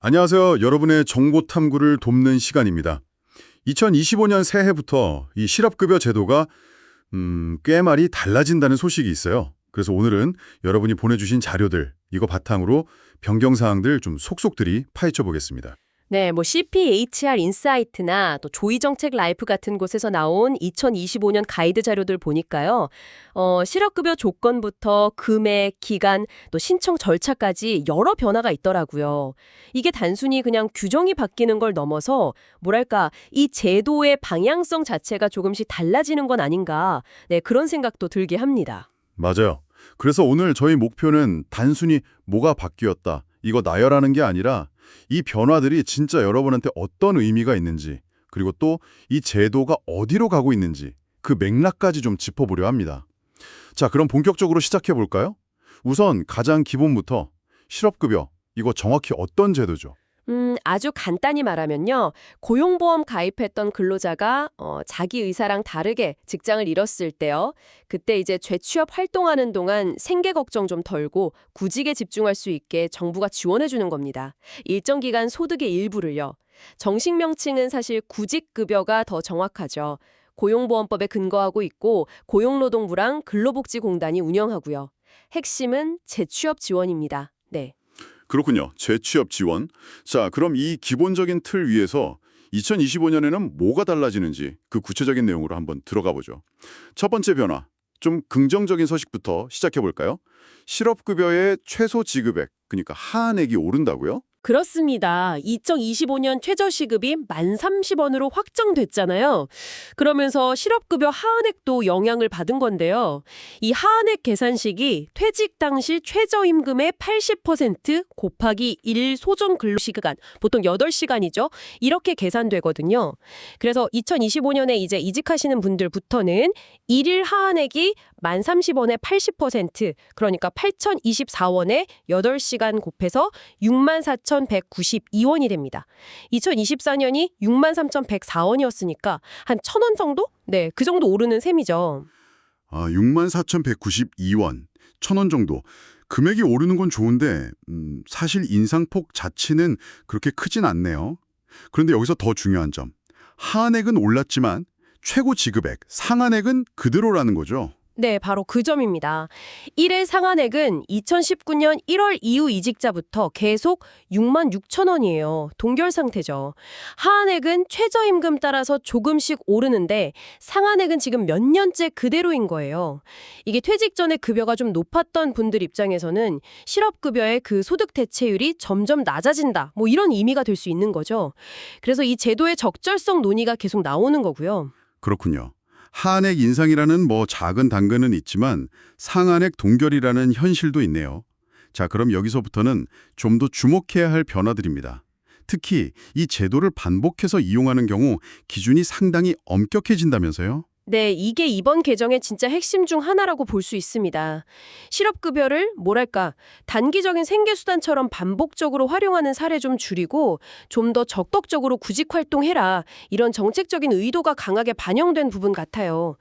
안녕하세요. 여러분의 정보 탐구를 돕는 시간입니다. 2025년 새해부터 이 실업급여 제도가 꽤 많이 달라진다는 소식이 있어요. 그래서 오늘은 여러분이 보내주신 자료들, 이거 바탕으로 변경사항들 좀 속속들이 파헤쳐 보겠습니다. 네, CPHR 인사이트나 또 조이정책 라이프 같은 곳에서 나온 2025년 가이드 자료들 보니까요. 실업급여 조건부터 금액, 기간, 또 신청 절차까지 여러 변화가 있더라고요. 이게 단순히 그냥 규정이 바뀌는 걸 넘어서 뭐랄까, 이 제도의 방향성 자체가 조금씩 달라지는 건 아닌가, 네, 그런 생각도 들게 합니다. 맞아요. 그래서 오늘 저희 목표는 단순히 뭐가 바뀌었다, 이거 나열하는 게 아니라 이 변화들이 진짜 여러분한테 어떤 의미가 있는지, 그리고 또 이 제도가 어디로 가고 있는지 그 맥락까지 좀 짚어보려 합니다. 자, 그럼 본격적으로 시작해 볼까요? 우선 가장 기본부터 실업급여, 이거 정확히 어떤 제도죠? 아주 간단히 말하면요. 고용보험 가입했던 근로자가 자기 의사랑 다르게 직장을 잃었을 때요. 그때 이제 재취업 활동하는 동안 생계 걱정 좀 덜고 구직에 집중할 수 있게 정부가 지원해 주는 겁니다. 일정 기간 소득의 일부를요. 정식 명칭은 사실 구직급여가 더 정확하죠. 고용보험법에 근거하고 있고 고용노동부랑 근로복지공단이 운영하고요. 핵심은 재취업 지원입니다. 네. 그렇군요. 재취업 지원. 자, 그럼 이 기본적인 틀 위에서 2025년에는 뭐가 달라지는지 그 구체적인 내용으로 한번 들어가 보죠. 첫 번째 변화, 좀 긍정적인 소식부터 시작해 볼까요? 실업급여의 최소 지급액, 그러니까 하한액이 오른다고요? 그렇습니다. 2025년 최저시급이 1030원으로 확정됐잖아요. 그러면서 실업급여 하한액도 영향을 받은 건데요. 이 하한액 계산식이 퇴직 당시 최저임금의 80% 곱하기 1 소정 근로시간, 보통 8시간이죠. 이렇게 계산되거든요. 그래서 2025년에 이제 이직하시는 분들부터는 일일 하한액이 1030원의 80%, 그러니까 8024원에 8시간 곱해서 64,192원이 됩니다. 2024년이 63,104원이었으니까 한 1,000원 정도? 네, 그 정도 오르는 셈이죠. 아, 64,192원, 1,000원 정도. 금액이 오르는 건 좋은데 사실 인상폭 자체는 그렇게 크진 않네요. 그런데 여기서 더 중요한 점. 하한액은 올랐지만 최고 지급액, 상한액은 그대로라는 거죠. 네, 바로 그 점입니다. 1회 상한액은 2019년 1월 이후 이직자부터 계속 66,000원이에요. 동결 상태죠. 하한액은 최저임금 따라서 조금씩 오르는데 상한액은 지금 몇 년째 그대로인 거예요. 이게 퇴직 전에 급여가 좀 높았던 분들 입장에서는 실업급여의 그 소득 대체율이 점점 낮아진다. 뭐 이런 의미가 될 수 있는 거죠. 그래서 이 제도의 적절성 논의가 계속 나오는 거고요. 그렇군요. 하한액 인상이라는 작은 당근은 있지만 상한액 동결이라는 현실도 있네요. 자, 그럼 여기서부터는 좀 더 주목해야 할 변화들입니다. 특히 이 제도를 반복해서 이용하는 경우 기준이 상당히 엄격해진다면서요? 네, 이게 이번 개정의 진짜 핵심 중 하나라고 볼 수 있습니다. 실업급여를 단기적인 생계수단처럼 반복적으로 활용하는 사례 좀 줄이고 좀 더 적극적으로 구직활동해라. 이런 정책적인 의도가 강하게 반영된 부분 같아요.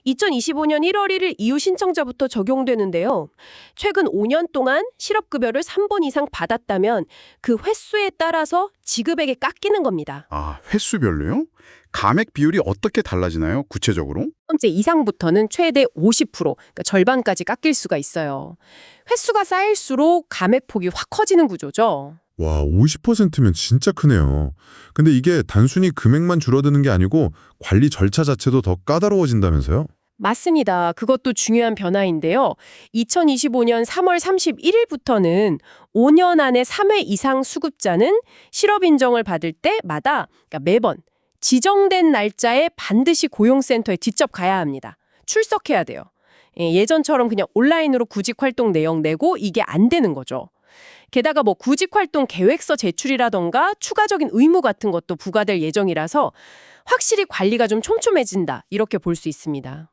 2025년 1월 1일 이후 신청자부터 적용되는데요. 최근 5년 동안 실업급여를 3번 이상 받았다면 그 횟수에 따라서 지급액이 깎이는 겁니다. 아, 횟수별로요? 감액 비율이 어떻게 달라지나요? 구체적으로? 첫 번째 이상부터는 최대 50%, 그러니까 절반까지 깎일 수가 있어요. 횟수가 쌓일수록 감액폭이 확 커지는 구조죠. 와, 50%면 진짜 크네요. 근데 이게 단순히 금액만 줄어드는 게 아니고 관리 절차 자체도 더 까다로워진다면서요? 맞습니다. 그것도 중요한 변화인데요. 2025년 3월 31일부터는 5년 안에 3회 이상 수급자는 실업 인정을 받을 때마다, 그러니까 매번 지정된 날짜에 반드시 고용센터에 직접 가야 합니다. 출석해야 돼요. 예전처럼 그냥 온라인으로 구직활동 내용 내고 이게 안 되는 거죠. 게다가 구직활동 계획서 제출이라던가 추가적인 의무 같은 것도 부과될 예정이라서 확실히 관리가 좀 촘촘해진다, 이렇게 볼 수 있습니다.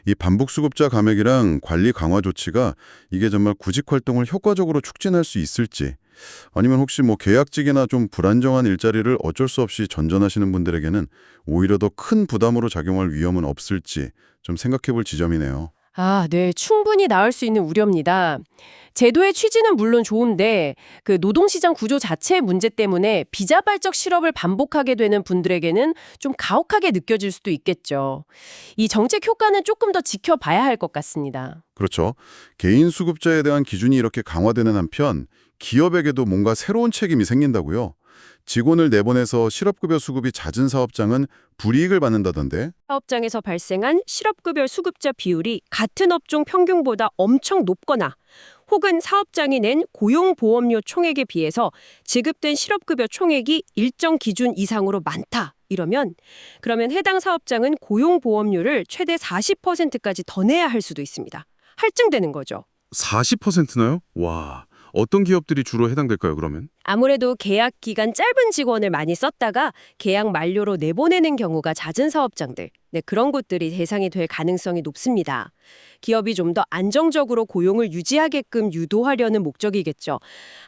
이 반복수급자 감액이랑 관리 강화 조치가 이게 정말 구직활동을 효과적으로 촉진할 수 있을지, 아니면 혹시 계약직이나 좀 불안정한 일자리를 어쩔 수 없이 전전하시는 분들에게는 오히려 더 큰 부담으로 작용할 위험은 없을지 좀 생각해 볼 지점이네요. 아, 네. 충분히 나을 수 있는 우려입니다. 제도의 취지는 물론 좋은데 그 노동시장 구조 자체의 문제 때문에 비자발적 실업을 반복하게 되는 분들에게는 좀 가혹하게 느껴질 수도 있겠죠. 이 정책 효과는 조금 더 지켜봐야 할 것 같습니다. 그렇죠. 개인 수급자에 대한 기준이 이렇게 강화되는 한편 기업에게도 뭔가 새로운 책임이 생긴다고요. 직원을 내보내서 실업급여 수급이 잦은 사업장은 불이익을 받는다던데. 사업장에서 발생한 실업급여 수급자 비율이 같은 업종 평균보다 엄청 높거나 혹은 사업장이 낸 고용보험료 총액에 비해서 지급된 실업급여 총액이 일정 기준 이상으로 많다. 그러면 해당 사업장은 고용보험료를 최대 40%까지 더 내야 할 수도 있습니다. 할증되는 거죠. 40%나요? 와, 어떤 기업들이 주로 해당될까요, 그러면? 아무래도 계약 기간 짧은 직원을 많이 썼다가 계약 만료로 내보내는 경우가 잦은 사업장들, 그런 곳들이 대상이 될 가능성이 높습니다. 기업이 좀 더 안정적으로 고용을 유지하게끔 유도하려는 목적이겠죠.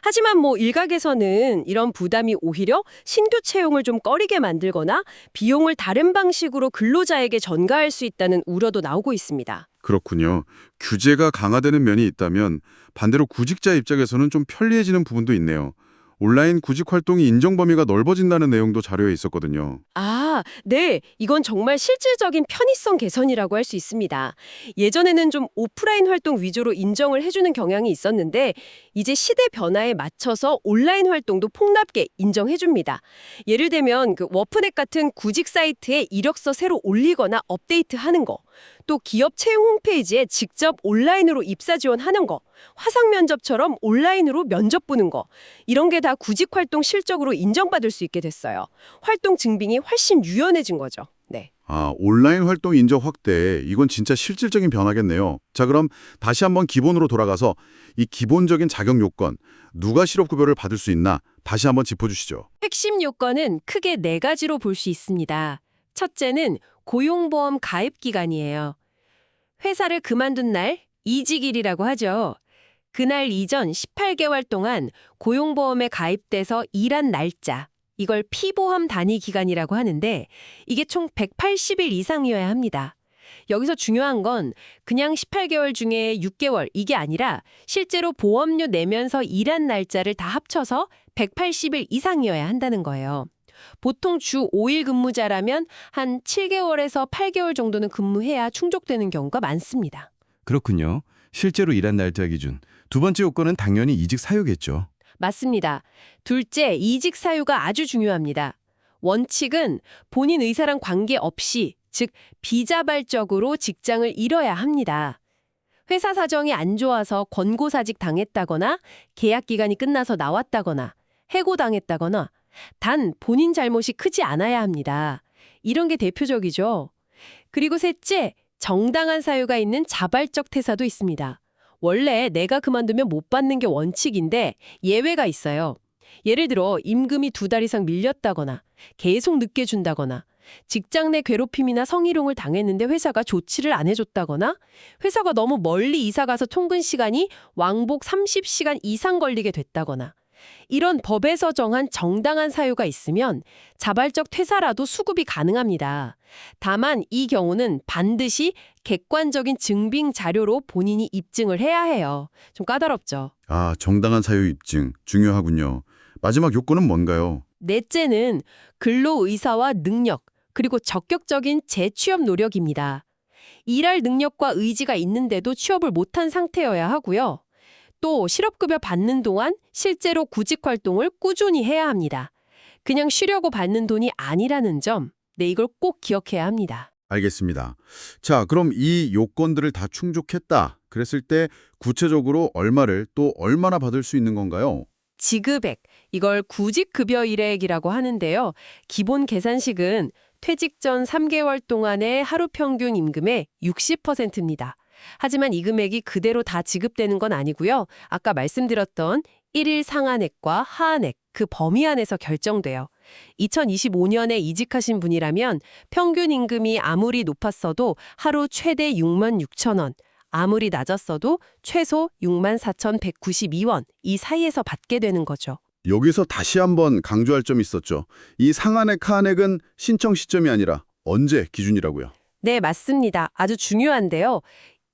하지만 일각에서는 이런 부담이 오히려 신규 채용을 좀 꺼리게 만들거나 비용을 다른 방식으로 근로자에게 전가할 수 있다는 우려도 나오고 있습니다. 그렇군요. 규제가 강화되는 면이 있다면 반대로 구직자 입장에서는 좀 편리해지는 부분도 있네요. 온라인 구직 활동이 인정 범위가 넓어진다는 내용도 자료에 있었거든요. 아, 네. 이건 정말 실질적인 편의성 개선이라고 할 수 있습니다. 예전에는 좀 오프라인 활동 위주로 인정을 해주는 경향이 있었는데 이제 시대 변화에 맞춰서 온라인 활동도 폭넓게 인정해줍니다. 예를 들면 워프넷 같은 구직 사이트에 이력서 새로 올리거나 업데이트하는 거, 또 기업 채용 홈페이지에 직접 온라인으로 입사 지원하는 거, 화상 면접처럼 온라인으로 면접 보는 거, 이런 게 다 구직 활동 실적으로 인정받을 수 있게 됐어요. 활동 증빙이 훨씬 유연해진 거죠. 네. 아, 온라인 활동 인정 확대. 이건 진짜 실질적인 변화겠네요. 자, 그럼 다시 한번 기본으로 돌아가서 이 기본적인 자격 요건, 누가 실업급여를 받을 수 있나 다시 한번 짚어주시죠. 핵심 요건은 크게 4가지로 볼 수 있습니다. 첫째는 고용보험 가입 기간이에요. 회사를 그만둔 날, 이직일이라고 하죠. 그날 이전 18개월 동안 고용보험에 가입돼서 일한 날짜, 이걸 피보험 단위 기간이라고 하는데 이게 총 180일 이상이어야 합니다. 여기서 중요한 건 그냥 18개월 중에 6개월 이게 아니라 실제로 보험료 내면서 일한 날짜를 다 합쳐서 180일 이상이어야 한다는 거예요. 보통 주 5일 근무자라면 한 7개월에서 8개월 정도는 근무해야 충족되는 경우가 많습니다. 그렇군요. 실제로 일한 날짜 기준. 두 번째 요건은 당연히 이직 사유겠죠. 맞습니다. 둘째, 이직 사유가 아주 중요합니다. 원칙은 본인 의사랑 관계없이, 즉 비자발적으로 직장을 잃어야 합니다. 회사 사정이 안 좋아서 권고사직 당했다거나 계약 기간이 끝나서 나왔다거나 해고당했다거나 단 본인 잘못이 크지 않아야 합니다. 이런 게 대표적이죠. 그리고 셋째, 정당한 사유가 있는 자발적 퇴사도 있습니다. 원래 내가 그만두면 못 받는 게 원칙인데 예외가 있어요. 예를 들어 임금이 2달 이상 밀렸다거나 계속 늦게 준다거나 직장 내 괴롭힘이나 성희롱을 당했는데 회사가 조치를 안 해줬다거나 회사가 너무 멀리 이사가서 통근 시간이 왕복 30시간 이상 걸리게 됐다거나 이런 법에서 정한 정당한 사유가 있으면 자발적 퇴사라도 수급이 가능합니다. 다만 이 경우는 반드시 객관적인 증빙 자료로 본인이 입증을 해야 해요. 좀 까다롭죠. 아, 정당한 사유 입증. 중요하군요. 마지막 요건은 뭔가요? 넷째는 근로의사와 능력, 그리고 적극적인 재취업 노력입니다. 일할 능력과 의지가 있는데도 취업을 못한 상태여야 하고요. 또 실업급여 받는 동안 실제로 구직활동을 꾸준히 해야 합니다. 그냥 쉬려고 받는 돈이 아니라는 점, 이걸 꼭 기억해야 합니다. 알겠습니다. 자, 그럼 이 요건들을 다 충족했다. 그랬을 때 구체적으로 얼마를 또 얼마나 받을 수 있는 건가요? 지급액, 이걸 구직급여일액이라고 하는데요. 기본 계산식은 퇴직 전 3개월 동안의 하루 평균 임금의 60%입니다. 하지만 이 금액이 그대로 다 지급되는 건 아니고요. 아까 말씀드렸던 1일 상한액과 하한액, 그 범위 안에서 결정돼요. 2025년에 이직하신 분이라면 평균 임금이 아무리 높았어도 하루 최대 66,000원, 아무리 낮았어도 최소 64,192원 이 사이에서 받게 되는 거죠. 여기서 다시 한번 강조할 점이 있었죠. 이 상한액, 하한액은 신청 시점이 아니라 언제 기준이라고요? 네, 맞습니다. 아주 중요한데요.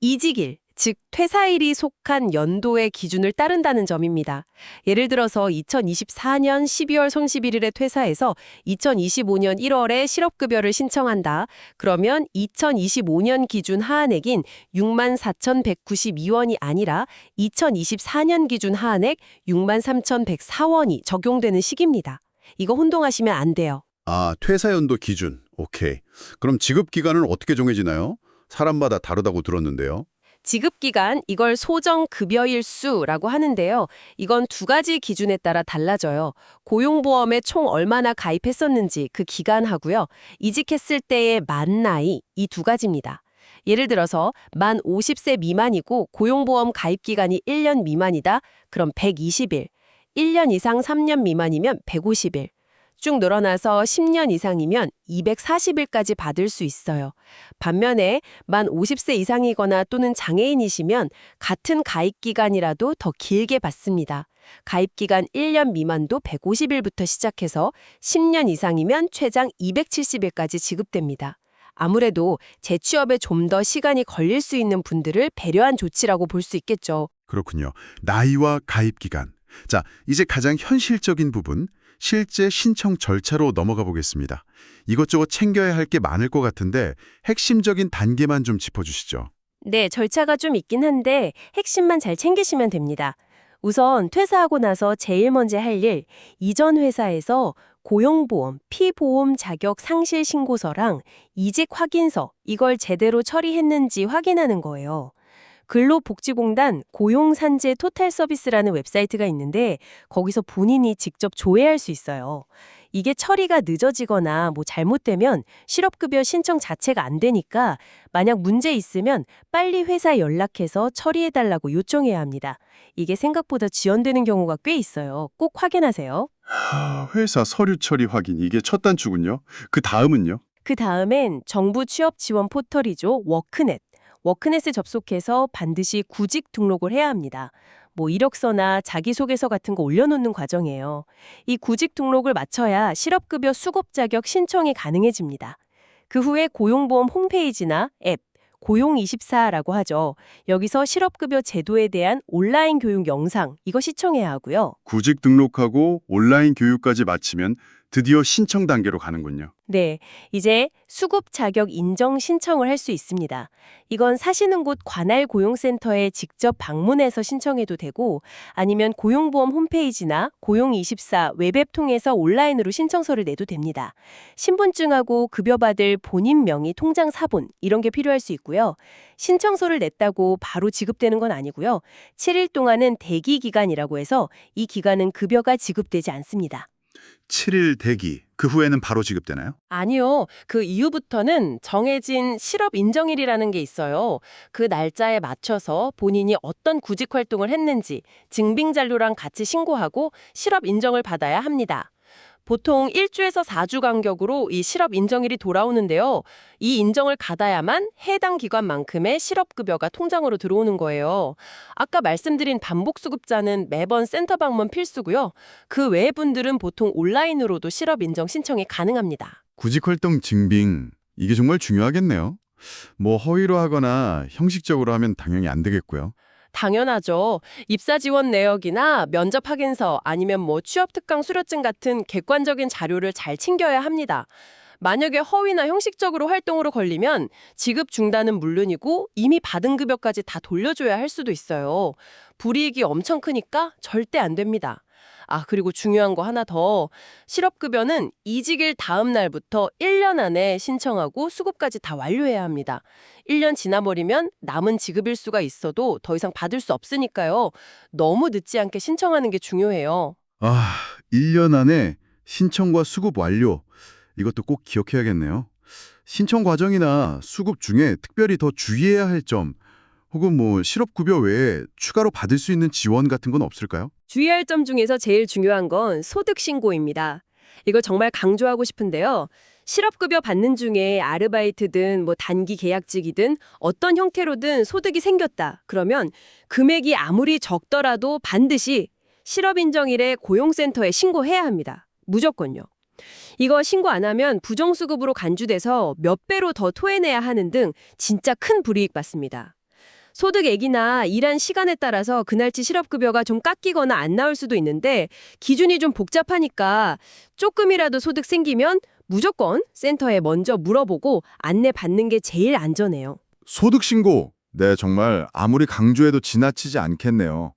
이직일, 즉 퇴사일이 속한 연도의 기준을 따른다는 점입니다. 예를 들어서 2024년 12월 31일에 퇴사해서 2025년 1월에 실업급여를 신청한다. 그러면 2025년 기준 하한액인 64,192원이 아니라 2024년 기준 하한액 63,104원이 적용되는 시기입니다. 이거 혼동하시면 안 돼요. 아, 퇴사 연도 기준. 오케이. 그럼 지급 기간은 어떻게 정해지나요? 사람마다 다르다고 들었는데요. 지급기간, 이걸 소정급여일수라고 하는데요. 이건 두 가지 기준에 따라 달라져요. 고용보험에 총 얼마나 가입했었는지 그 기간하고요. 이직했을 때의 만 나이, 이 두 가지입니다. 예를 들어서 만 50세 미만이고 고용보험 가입기간이 1년 미만이다. 그럼 120일. 1년 이상 3년 미만이면 150일. 쭉 늘어나서 10년 이상이면 240일까지 받을 수 있어요. 반면에 만 50세 이상이거나 또는 장애인이시면 같은 가입기간이라도 더 길게 받습니다. 가입기간 1년 미만도 150일부터 시작해서 10년 이상이면 최장 270일까지 지급됩니다. 아무래도 재취업에 좀 더 시간이 걸릴 수 있는 분들을 배려한 조치라고 볼 수 있겠죠. 그렇군요. 나이와 가입 기간. 자, 이제 가장 현실적인 부분, 실제 신청 절차로 넘어가 보겠습니다. 이것저것 챙겨야 할 게 많을 것 같은데 핵심적인 단계만 좀 짚어주시죠. 네, 절차가 좀 있긴 한데 핵심만 잘 챙기시면 됩니다. 우선 퇴사하고 나서 제일 먼저 할 일, 이전 회사에서 고용보험, 피보험 자격 상실 신고서랑 이직 확인서, 이걸 제대로 처리했는지 확인하는 거예요. 근로복지공단 고용산재 토탈서비스라는 웹사이트가 있는데 거기서 본인이 직접 조회할 수 있어요. 이게 처리가 늦어지거나 잘못되면 실업급여 신청 자체가 안 되니까 만약 문제 있으면 빨리 회사 연락해서 처리해달라고 요청해야 합니다. 이게 생각보다 지연되는 경우가 꽤 있어요. 꼭 확인하세요. 회사 서류 처리 확인, 이게 첫 단추군요. 그 다음은요? 그 다음엔 정부 취업 지원 포털이죠. 워크넷. 워크넷에 접속해서 반드시 구직 등록을 해야 합니다. 이력서나 자기소개서 같은 거 올려놓는 과정이에요. 이 구직 등록을 마쳐야 실업급여 수급 자격 신청이 가능해집니다. 그 후에 고용보험 홈페이지나 앱, 고용24라고 하죠. 여기서 실업급여 제도에 대한 온라인 교육 영상, 이거 시청해야 하고요. 구직 등록하고 온라인 교육까지 마치면 드디어 신청 단계로 가는군요. 네, 이제 수급 자격 인정 신청을 할 수 있습니다. 이건 사시는 곳 관할 고용센터에 직접 방문해서 신청해도 되고 아니면 고용보험 홈페이지나 고용24 웹앱 통해서 온라인으로 신청서를 내도 됩니다. 신분증하고 급여받을 본인 명의 통장 사본 이런 게 필요할 수 있고요. 신청서를 냈다고 바로 지급되는 건 아니고요. 7일 동안은 대기 기간이라고 해서 이 기간은 급여가 지급되지 않습니다. 7일 대기, 그 후에는 바로 지급되나요? 아니요. 그 이후부터는 정해진 실업 인정일이라는 게 있어요. 그 날짜에 맞춰서 본인이 어떤 구직 활동을 했는지 증빙 자료랑 같이 신고하고 실업 인정을 받아야 합니다. 보통 1주에서 4주 간격으로 이 실업 인정일이 돌아오는데요. 이 인정을 받아야만 해당 기관만큼의 실업급여가 통장으로 들어오는 거예요. 아까 말씀드린 반복수급자는 매번 센터 방문 필수고요. 그 외의 분들은 보통 온라인으로도 실업 인정 신청이 가능합니다. 구직활동 증빙, 이게 정말 중요하겠네요. 허위로 하거나 형식적으로 하면 당연히 안 되겠고요. 당연하죠. 입사 지원 내역이나 면접 확인서 아니면 취업 특강 수료증 같은 객관적인 자료를 잘 챙겨야 합니다. 만약에 허위나 형식적으로 활동으로 걸리면 지급 중단은 물론이고 이미 받은 급여까지 다 돌려줘야 할 수도 있어요. 불이익이 엄청 크니까 절대 안 됩니다. 그리고 중요한 거 하나 더. 실업급여는 이직일 다음 날부터 1년 안에 신청하고 수급까지 다 완료해야 합니다. 1년 지나버리면 남은 지급일수가 있어도 더 이상 받을 수 없으니까요. 너무 늦지 않게 신청하는 게 중요해요. 1년 안에 신청과 수급 완료. 이것도 꼭 기억해야겠네요. 신청 과정이나 수급 중에 특별히 더 주의해야 할 점, 혹은 실업급여 외에 추가로 받을 수 있는 지원 같은 건 없을까요? 주의할 점 중에서 제일 중요한 건 소득 신고입니다. 이걸 정말 강조하고 싶은데요. 실업급여 받는 중에 아르바이트든 단기 계약직이든 어떤 형태로든 소득이 생겼다. 그러면 금액이 아무리 적더라도 반드시 실업인정일에 고용센터에 신고해야 합니다. 무조건요. 이거 신고 안 하면 부정수급으로 간주돼서 몇 배로 더 토해내야 하는 등 진짜 큰 불이익 받습니다. 소득액이나 일한 시간에 따라서 그날치 실업급여가 좀 깎이거나 안 나올 수도 있는데 기준이 좀 복잡하니까 조금이라도 소득 생기면 무조건 센터에 먼저 물어보고 안내 받는 게 제일 안전해요. 소득 신고. 네, 정말 아무리 강조해도 지나치지 않겠네요.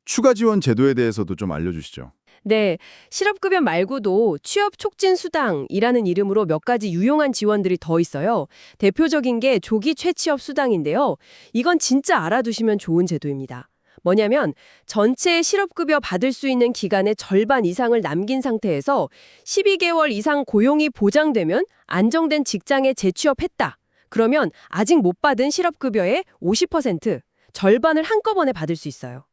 추가 지원 제도에 대해서도 좀 알려주시죠. 네, 실업급여 말고도 취업촉진수당이라는 이름으로 몇 가지 유용한 지원들이 더 있어요. 대표적인 게 조기 취취업 수당인데요. 이건 진짜 알아두시면 좋은 제도입니다. 뭐냐면 전체 실업급여 받을 수 있는 기간의 절반 이상을 남긴 상태에서 12개월 이상 고용이 보장되면 안정된 직장에 재취업했다. 그러면 아직 못 받은 실업급여의 50%, 절반을 한꺼번에 받을 수 있어요.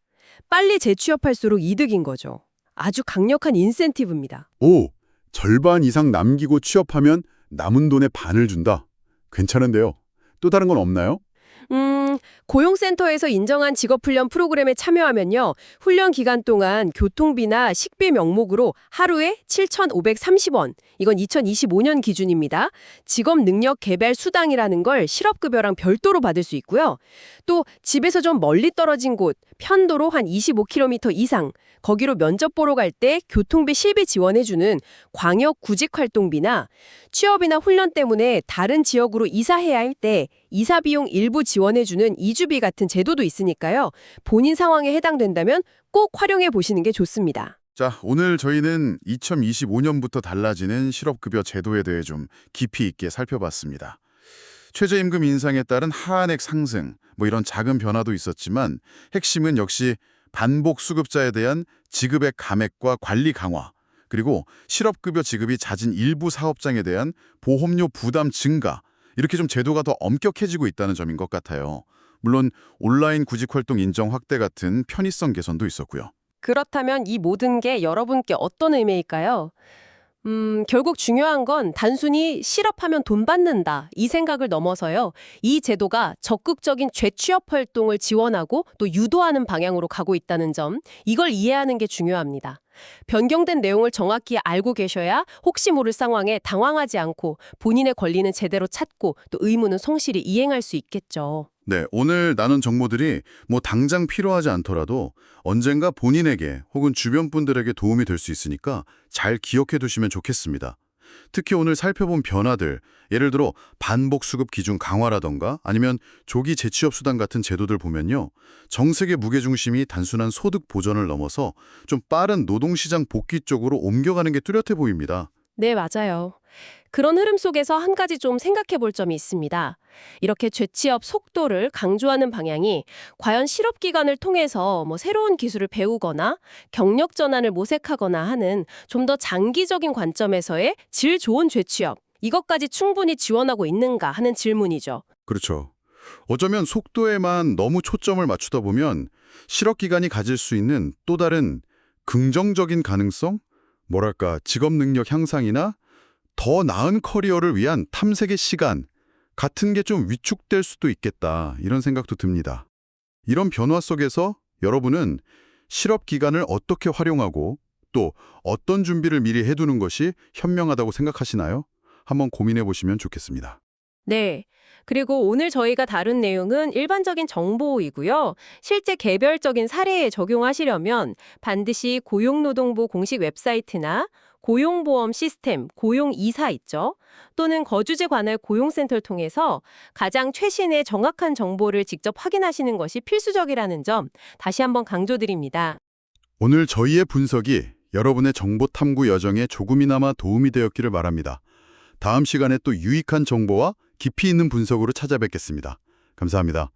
빨리 재취업할수록 이득인 거죠. 아주 강력한 인센티브입니다. 오, 절반 이상 남기고 취업하면 남은 돈의 반을 준다. 괜찮은데요. 또 다른 건 없나요? 고용센터에서 인정한 직업훈련 프로그램에 참여하면요. 훈련 기간 동안 교통비나 식비 명목으로 하루에 7,530원. 이건 2025년 기준입니다. 직업능력개발수당이라는 걸 실업급여랑 별도로 받을 수 있고요. 또 집에서 좀 멀리 떨어진 곳, 편도로 한 25km 이상, 거기로 면접 보러 갈 때 교통비 실비 지원해주는 광역 구직활동비나 취업이나 훈련 때문에 다른 지역으로 이사해야 할 때 이사 비용 일부 지원해주는 이주비 같은 제도도 있으니까요. 본인 상황에 해당된다면 꼭 활용해 보시는 게 좋습니다. 자, 오늘 저희는 2025년부터 달라지는 실업급여 제도에 대해 좀 깊이 있게 살펴봤습니다. 최저임금 인상에 따른 하한액 상승, 이런 작은 변화도 있었지만 핵심은 역시 반복 수급자에 대한 지급액 감액과 관리 강화, 그리고 실업급여 지급이 잦은 일부 사업장에 대한 보험료 부담 증가, 이렇게 좀 제도가 더 엄격해지고 있다는 점인 것 같아요. 물론 온라인 구직활동 인정 확대 같은 편의성 개선도 있었고요. 그렇다면 이 모든 게 여러분께 어떤 의미일까요? 결국 중요한 건 단순히 실업하면 돈 받는다 이 생각을 넘어서요. 이 제도가 적극적인 재취업 활동을 지원하고 또 유도하는 방향으로 가고 있다는 점, 이걸 이해하는 게 중요합니다. 변경된 내용을 정확히 알고 계셔야 혹시 모를 상황에 당황하지 않고 본인의 권리는 제대로 찾고 또 의무는 성실히 이행할 수 있겠죠. 네, 오늘 나눈 정보들이 당장 필요하지 않더라도 언젠가 본인에게 혹은 주변 분들에게 도움이 될 수 있으니까 잘 기억해 두시면 좋겠습니다. 특히 오늘 살펴본 변화들, 예를 들어 반복 수급 기준 강화라던가 아니면 조기 재취업 수당 같은 제도들 보면요. 정책의 무게중심이 단순한 소득 보전을 넘어서 좀 빠른 노동시장 복귀 쪽으로 옮겨가는 게 뚜렷해 보입니다. 네, 맞아요. 그런 흐름 속에서 한 가지 좀 생각해 볼 점이 있습니다. 이렇게 재취업 속도를 강조하는 방향이 과연 실업 기간을 통해서 새로운 기술을 배우거나 경력 전환을 모색하거나 하는 좀 더 장기적인 관점에서의 질 좋은 재취업, 이것까지 충분히 지원하고 있는가 하는 질문이죠. 그렇죠. 어쩌면 속도에만 너무 초점을 맞추다 보면 실업 기간이 가질 수 있는 또 다른 긍정적인 가능성? 직업 능력 향상이나 더 나은 커리어를 위한 탐색의 시간 같은 게 좀 위축될 수도 있겠다, 이런 생각도 듭니다. 이런 변화 속에서 여러분은 실업 기간을 어떻게 활용하고 또 어떤 준비를 미리 해두는 것이 현명하다고 생각하시나요? 한번 고민해 보시면 좋겠습니다. 네. 그리고 오늘 저희가 다룬 내용은 일반적인 정보이고요. 실제 개별적인 사례에 적용하시려면 반드시 고용노동부 공식 웹사이트나 고용보험 시스템, 고용이사 있죠. 또는 거주지 관할 고용센터를 통해서 가장 최신의 정확한 정보를 직접 확인하시는 것이 필수적이라는 점 다시 한번 강조드립니다. 오늘 저희의 분석이 여러분의 정보 탐구 여정에 조금이나마 도움이 되었기를 바랍니다. 다음 시간에 또 유익한 정보와 깊이 있는 분석으로 찾아뵙겠습니다. 감사합니다.